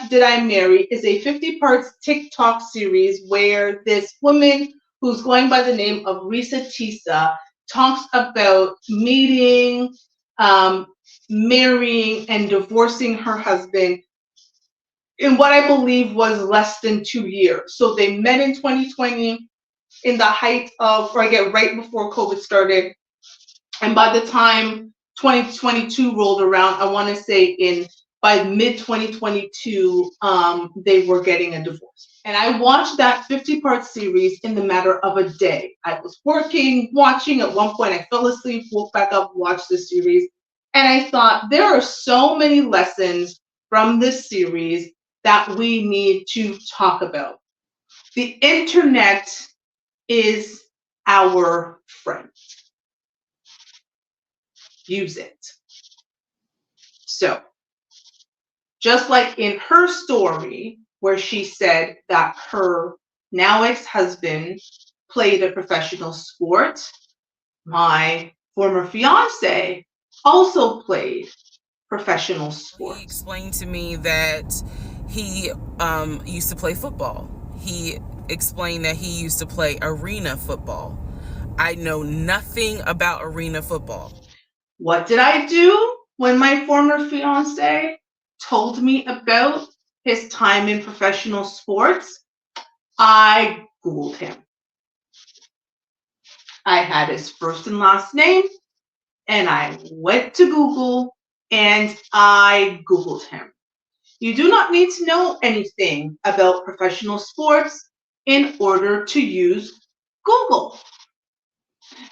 Did I Marry is a 50 parts TikTok series where this woman who's going by the name of Reesa Teesa talks about meeting, marrying, and divorcing her husband in what I believe was less than 2 years. So they met in 2020 in the height of, or I get right before COVID started. And by the time 2022 rolled around, I want to say by mid 2022, they were getting a divorce. And I watched that 50-part series in the matter of a day. I was working, watching. At one point, I fell asleep, woke back up, watched the series. And I thought, there are so many lessons from this series that we need to talk about. The internet is our friend. Use it. So, just like in her story, where she said that her now ex-husband played a professional sport, my former fiance also played professional sports. He explained to me that he used to play football. He explained that he used to play arena football. I know nothing about arena football. What did I do when my former fiance told me about his time in professional sports? I Googled him. I had his first and last name, and I went to Google and I Googled him. You do not need to know anything about professional sports in order to use Google.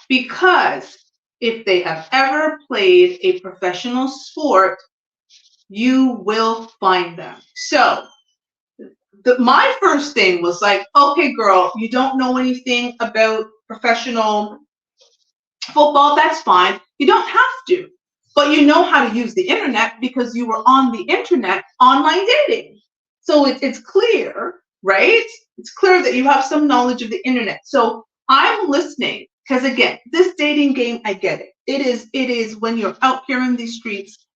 Because if they have ever played a professional sport, you will find them. So my first thing was like, okay, girl, you don't know anything about professional football. That's fine. You don't have to. But you know how to use the internet because you were on the internet online dating. So it's clear, right? It's clear that you have some knowledge of the internet. So I'm listening. Because again, this dating game, I get it. It is when you're out here in these streets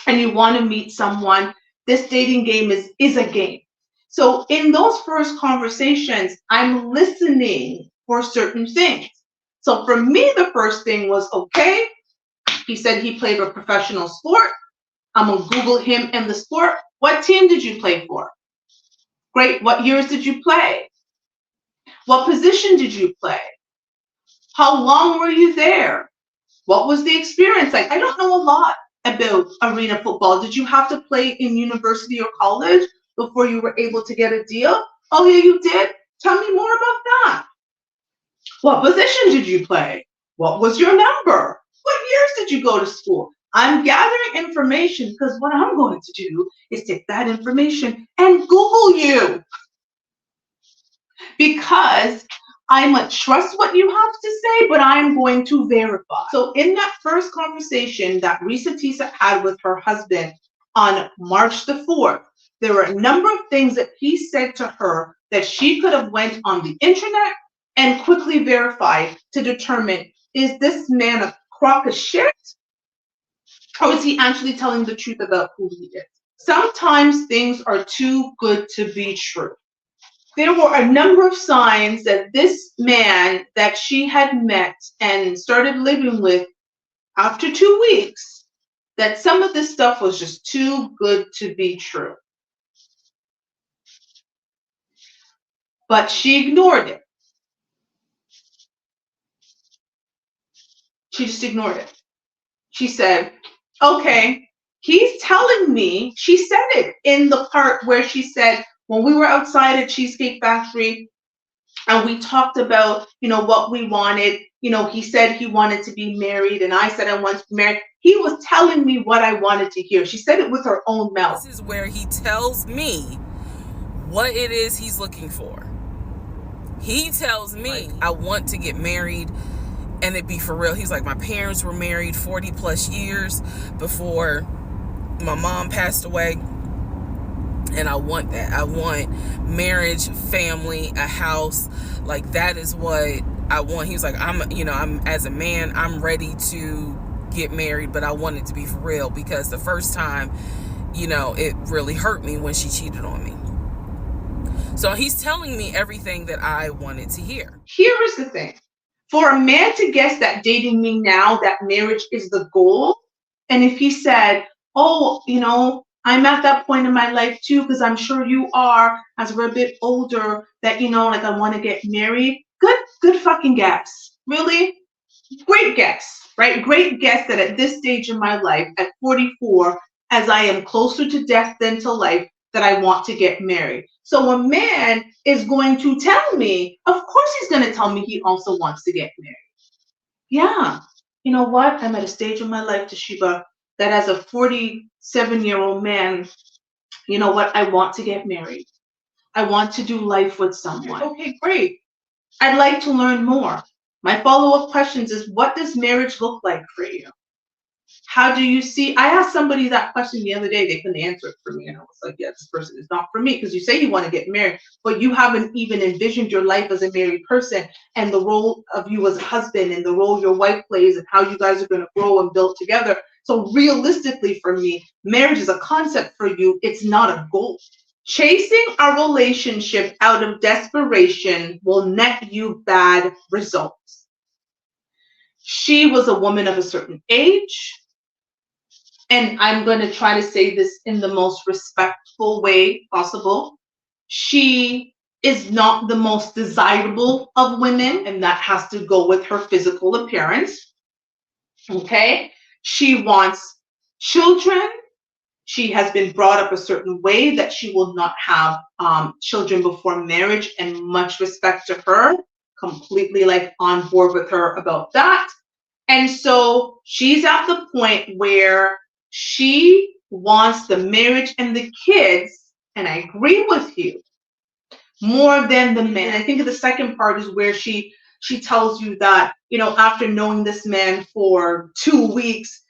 and you want to meet someone, this dating game is a game. So in those first conversations, I'm listening for certain things. So for me, the first thing was, okay, he said he played a professional sport. I'm going to Google him and the sport. What team did you play for? Great. What years did you play? What position did you play? How long were you there? What was the experience like? I don't know a lot about arena football. Did you have to play in university or college before you were able to get a deal? Oh, yeah, you did? Tell me more about that. What position did you play? What was your number? What years did you go to school? I'm gathering information because what I'm going to do is take that information and Google you. Because I might trust what you have to say, but I'm going to verify. So in that first conversation that Reesa Teesa had with her husband on March the 4th, there were a number of things that he said to her that she could have went on the internet and quickly verified to determine, is this man a crock of shit? Or is he actually telling the truth about who he is? Sometimes things are too good to be true. There were a number of signs that this man that she had met and started living with after 2 weeks, that some of this stuff was just too good to be true. But she ignored it. She just ignored it. She said, okay, he's telling me, she said it in the part where she said, when we were outside at Cheesecake Factory and we talked about, what we wanted, he said he wanted to be married and I said I wanted to be married. He was telling me what I wanted to hear. She said it with her own mouth. This is where he tells me what it is he's looking for. He tells me, I want to get married and it be for real. He's like, my parents were married 40 plus years before my mom passed away. And I want that. I want marriage, family, a house. Like, that is what I want. He was like, I'm as a man, I'm ready to get married, but I want it to be for real, because the first time, it really hurt me when she cheated on me. So he's telling me everything that I wanted to hear. Here is the thing. For a man to guess that dating me now, that marriage is the goal, and if he said, oh, I'm at that point in my life too, because I'm sure you are, as we're a bit older, that, like I want to get married. Good fucking guess. Really? Great guess, right? Great guess that at this stage in my life, at 44, as I am closer to death than to life, that I want to get married. So a man is going to tell me, of course he's going to tell me he also wants to get married. Yeah. You know what? I'm at a stage in my life, Toshiba, that as a 47-year-old man, you know what? I want to get married. I want to do life with someone. Okay, great. I'd like to learn more. My follow-up questions is, what does marriage look like for you? How do you see? I asked somebody that question the other day. They couldn't answer it for me. And I was like, yeah, this person is not for me, because you say you want to get married, but you haven't even envisioned your life as a married person and the role of you as a husband and the role your wife plays and how you guys are going to grow and build together. So realistically for me, marriage is a concept for you. It's not a goal. Chasing a relationship out of desperation will net you bad results. She was a woman of a certain age. And I'm going to try to say this in the most respectful way possible. She is not the most desirable of women, and that has to go with her physical appearance. Okay? She wants children. She has been brought up a certain way that she will not have children before marriage, and much respect to her. Completely on board with her about that. And so she's at the point where she wants the marriage and the kids, and I agree with you, more than the man. I think the second part is where she tells you that, after knowing this man for 2 weeks,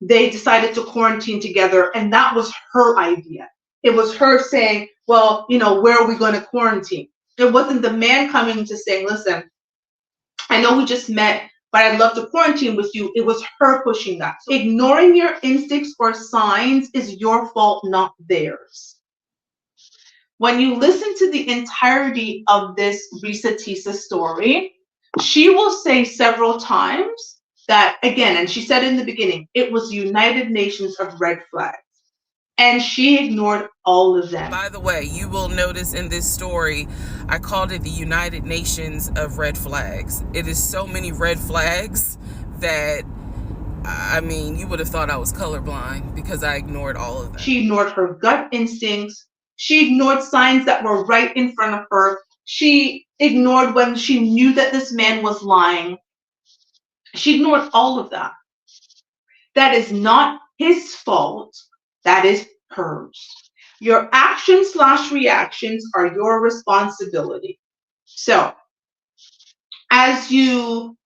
they decided to quarantine together, and that was her idea. It was her saying, well, where are we going to quarantine? It wasn't the man coming to saying, listen, I know we just met, but I'd love to quarantine with you. It was her pushing that. So ignoring your instincts or signs is your fault, not theirs. When you listen to the entirety of this Reesa Teesa story, she will say several times that, again, and she said in the beginning, it was United Nations of red flags. And she ignored all of them. By the way, you will notice in this story, I called it the United Nations of red flags. It is so many red flags that, you would have thought I was colorblind because I ignored all of them. She ignored her gut instincts. She ignored signs that were right in front of her. She ignored when she knew that this man was lying. She ignored all of that. That is not his fault. That is hers. Your actions/reactions are your responsibility. So, as you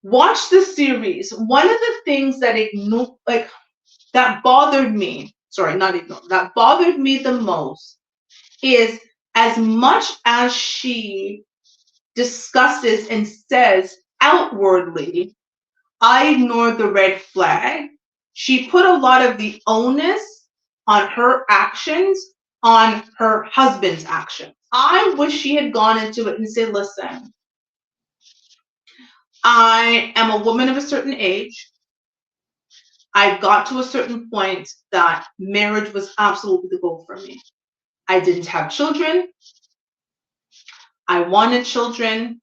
watch the series, one of the things that that bothered me the most is, as much as she discusses and says outwardly, I ignored the red flag, she put a lot of the onus on her actions on her husband's actions. I wish she had gone into it and said, listen, I am a woman of a certain age. I got to a certain point that marriage was absolutely the goal for me. I didn't have children. I wanted children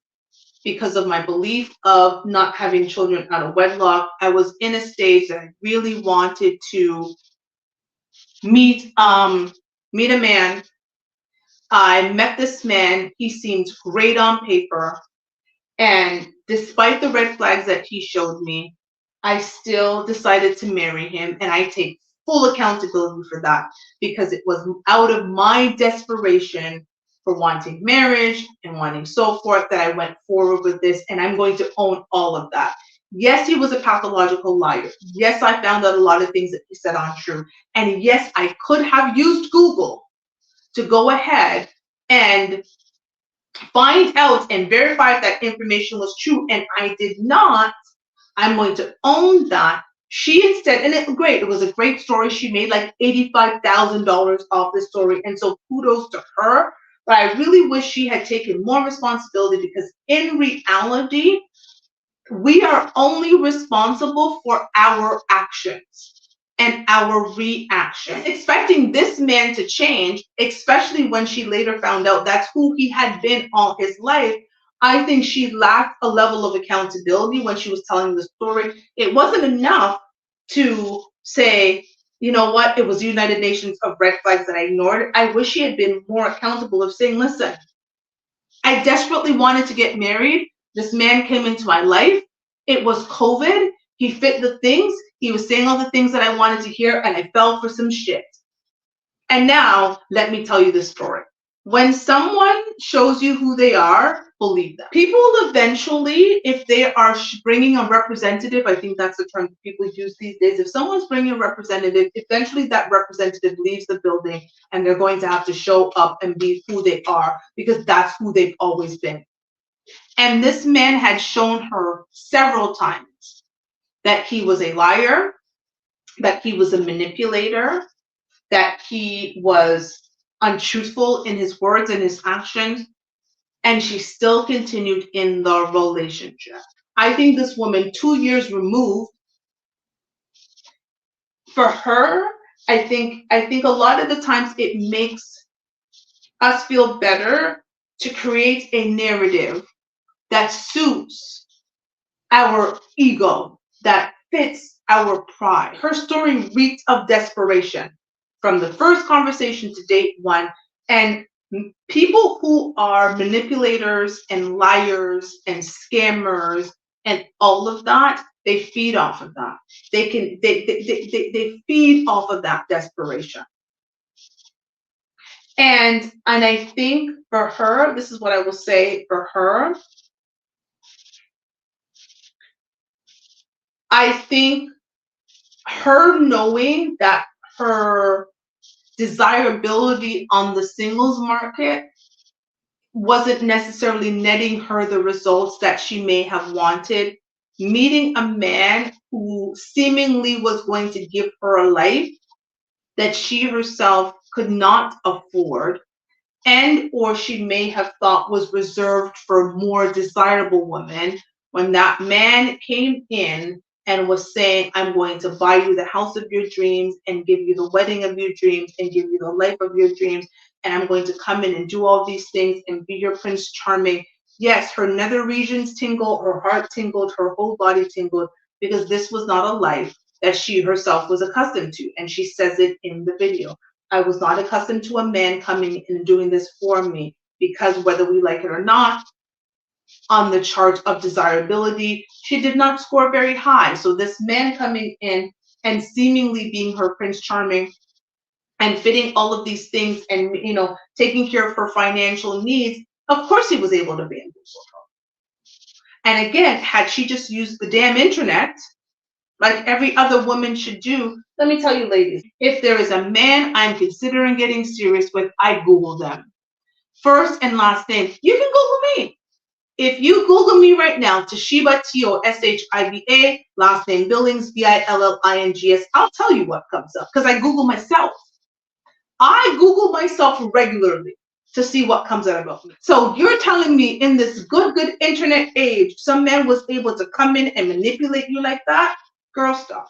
because of my belief of not having children out of wedlock. I was in a stage that I really wanted to meet a man. I met this man. He seemed great on paper. And despite the red flags that he showed me, I still decided to marry him. And I take full accountability for that, because it was out of my desperation for wanting marriage and wanting so forth that I went forward with this, and I'm going to own all of that. Yes, he was a pathological liar. Yes, I found out a lot of things that he said aren't true. And yes, I could have used Google to go ahead and find out and verify if that information was true, and I did not. I'm going to own that, She instead, and it was a great story. She made like $85,000 off this story. And so kudos to her. But I really wish she had taken more responsibility, because in reality, we are only responsible for our actions and our reaction. Expecting this man to change, especially when she later found out that's who he had been all his life, I think she lacked a level of accountability when she was telling the story. It wasn't enough to say, you know what, it was United Nations of red flags that I ignored. I wish she had been more accountable of saying, listen, I desperately wanted to get married. This man came into my life. It was COVID. He fit the things. He was saying all the things that I wanted to hear, and I fell for some shit. And now, let me tell you this story. When someone shows you who they are, believe them. People eventually, if they are bringing a representative, I think that's the term people use these days. If someone's bringing a representative, eventually that representative leaves the building, and they're going to have to show up and be who they are, because that's who they've always been. And this man had shown her several times that he was a liar, that he was a manipulator, that he was untruthful in his words and his actions, and she still continued in the relationship. I think this woman, 2 years removed, for her, I think a lot of the times it makes us feel better to create a narrative that suits our ego, that fits our pride. Her story reeks of desperation from the first conversation to date one. And people who are manipulators and liars and scammers and all of that, they feed off of that. They feed off of that desperation. And I think for her, this is what I will say for her. I think her knowing that her desirability on the singles market wasn't necessarily netting her the results that she may have wanted, meeting a man who seemingly was going to give her a life that she herself could not afford, and or she may have thought was reserved for more desirable women. When that man came in and was saying, I'm going to buy you the house of your dreams and give you the wedding of your dreams and give you the life of your dreams, and I'm going to come in and do all these things and be your Prince Charming. Yes, her nether regions tingled, her heart tingled, her whole body tingled, because this was not a life that she herself was accustomed to. And she says it in the video. I was not accustomed to a man coming and doing this for me, because whether we like it or not, on the chart of desirability, she did not score very high. So this man coming in and seemingly being her Prince Charming and fitting all of these things and, you know, taking care of her financial needs, of course he was able to bamboozle her. And again, had she just used the damn internet like every other woman should do, let me tell you, ladies, if there is a man I'm considering getting serious with, I Google them. First and last name. You can Google me. If you Google me right now, Toshiba, Toshiba, last name Billings, Billings, I'll tell you what comes up, because I Google myself. I Google myself regularly to see what comes out about me. So you're telling me in this good internet age, some man was able to come in and manipulate you like that? Girl, stop.